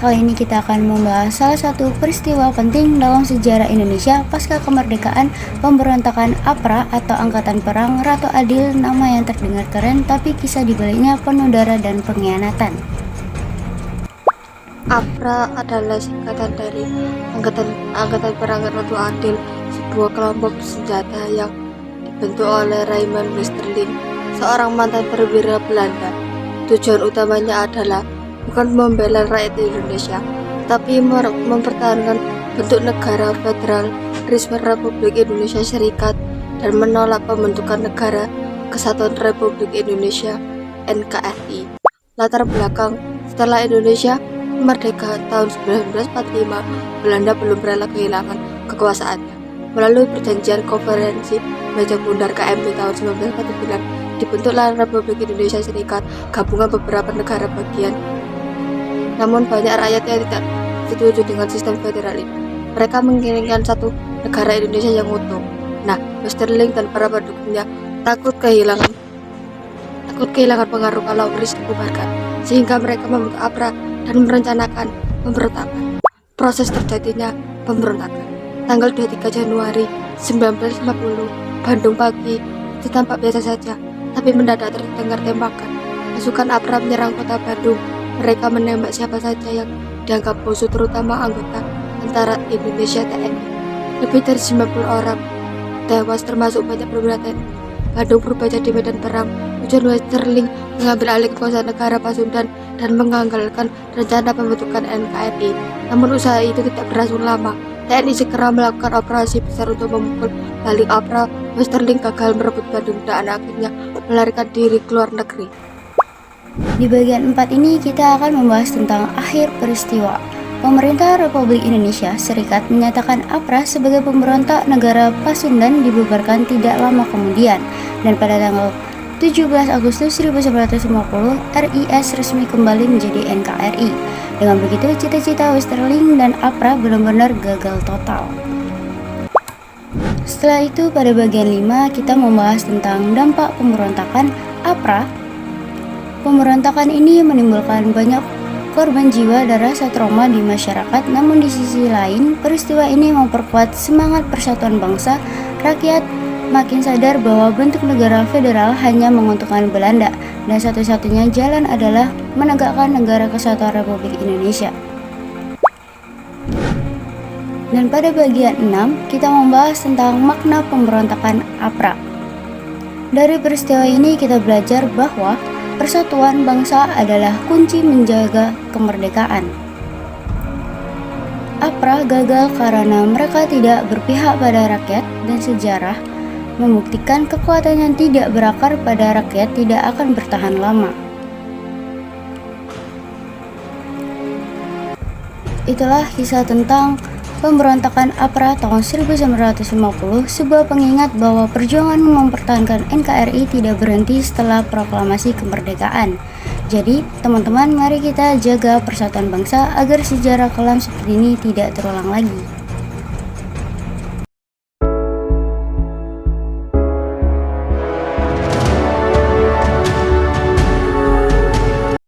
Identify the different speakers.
Speaker 1: Kali ini kita akan membahas salah satu peristiwa penting dalam sejarah Indonesia pasca kemerdekaan, pemberontakan APRA atau Angkatan Perang Ratu Adil. Nama yang terdengar keren, tapi kisah dibaliknya penuh darah dan pengkhianatan.
Speaker 2: APRA adalah singkatan dari Angkatan Perang Ratu Adil, sebuah kelompok bersenjata yang dibentuk oleh Raymond Westerling, seorang mantan perwira Belanda. Tujuan utamanya adalah bukan membela rakyat Indonesia, tapi mempertahankan bentuk negara federalisme Republik Indonesia Serikat dan menolak pembentukan Negara Kesatuan Republik Indonesia (NKRI). Latar belakang: setelah Indonesia merdeka tahun 1945, Belanda belum rela kehilangan kekuasaannya. Melalui perjanjian konferensi Meja Bundar KMB tahun 1949, dibentuklah Republik Indonesia Serikat, gabungan beberapa negara bagian. Namun banyak rakyat yang tidak setuju dengan sistem federal ini. Mereka menginginkan satu negara Indonesia yang utuh. Westerling dan para pendukungnya takut kehilangan pengaruh kalau Inggris dibubarkan, sehingga mereka membentuk APRA dan merencanakan pemberontakan. Proses terjadinya pemberontakan tanggal 23 Januari 1950, Bandung pagi itu tampak biasa saja, tapi mendadak terdengar tembakan. Pasukan APRA menyerang kota Bandung. Mereka menembak siapa saja yang dianggap musuh, terutama anggota tentara Indonesia TNI. Lebih dari 90 orang tewas, termasuk banyak perwira TNI. Bandung berubah jadi medan perang. Tujuan Westerling mengambil alih kekuasaan negara Pasundan dan menggagalkan rencana pembentukan NKRI. Namun usaha itu tidak berlangsung lama. TNI segera melakukan operasi besar untuk memukul balik APRA. Westerling gagal merebut Bandung dan akhirnya melarikan diri ke luar negeri.
Speaker 1: Di bagian 4 ini kita akan membahas tentang akhir peristiwa. Pemerintah Republik Indonesia Serikat menyatakan APRA sebagai pemberontak negara Pasundan dibubarkan tidak lama kemudian, dan pada tanggal 17 Agustus 1950 RIS resmi kembali menjadi NKRI. Dengan begitu, cita-cita Westerling dan APRA benar-benar gagal total. Setelah itu, pada bagian 5 kita membahas tentang dampak pemberontakan APRA. Pemberontakan ini menimbulkan banyak korban jiwa dan rasa trauma di masyarakat, namun di sisi lain, peristiwa ini memperkuat semangat persatuan bangsa. Rakyat makin sadar bahwa bentuk negara federal hanya menguntungkan Belanda, dan satu-satunya jalan adalah menegakkan Negara Kesatuan Republik Indonesia. Dan pada bagian 6, kita membahas tentang makna pemberontakan APRA. Dari peristiwa ini kita belajar bahwa persatuan bangsa adalah kunci menjaga kemerdekaan. APRA gagal karena mereka tidak berpihak pada rakyat, dan sejarah membuktikan kekuatan yang tidak berakar pada rakyat tidak akan bertahan lama. Itulah kisah tentang pemberontakan APRA tahun 1950, sebuah pengingat bahwa perjuangan mempertahankan NKRI tidak berhenti setelah proklamasi kemerdekaan. Jadi, teman-teman, mari kita jaga persatuan bangsa agar sejarah kelam seperti ini tidak terulang lagi.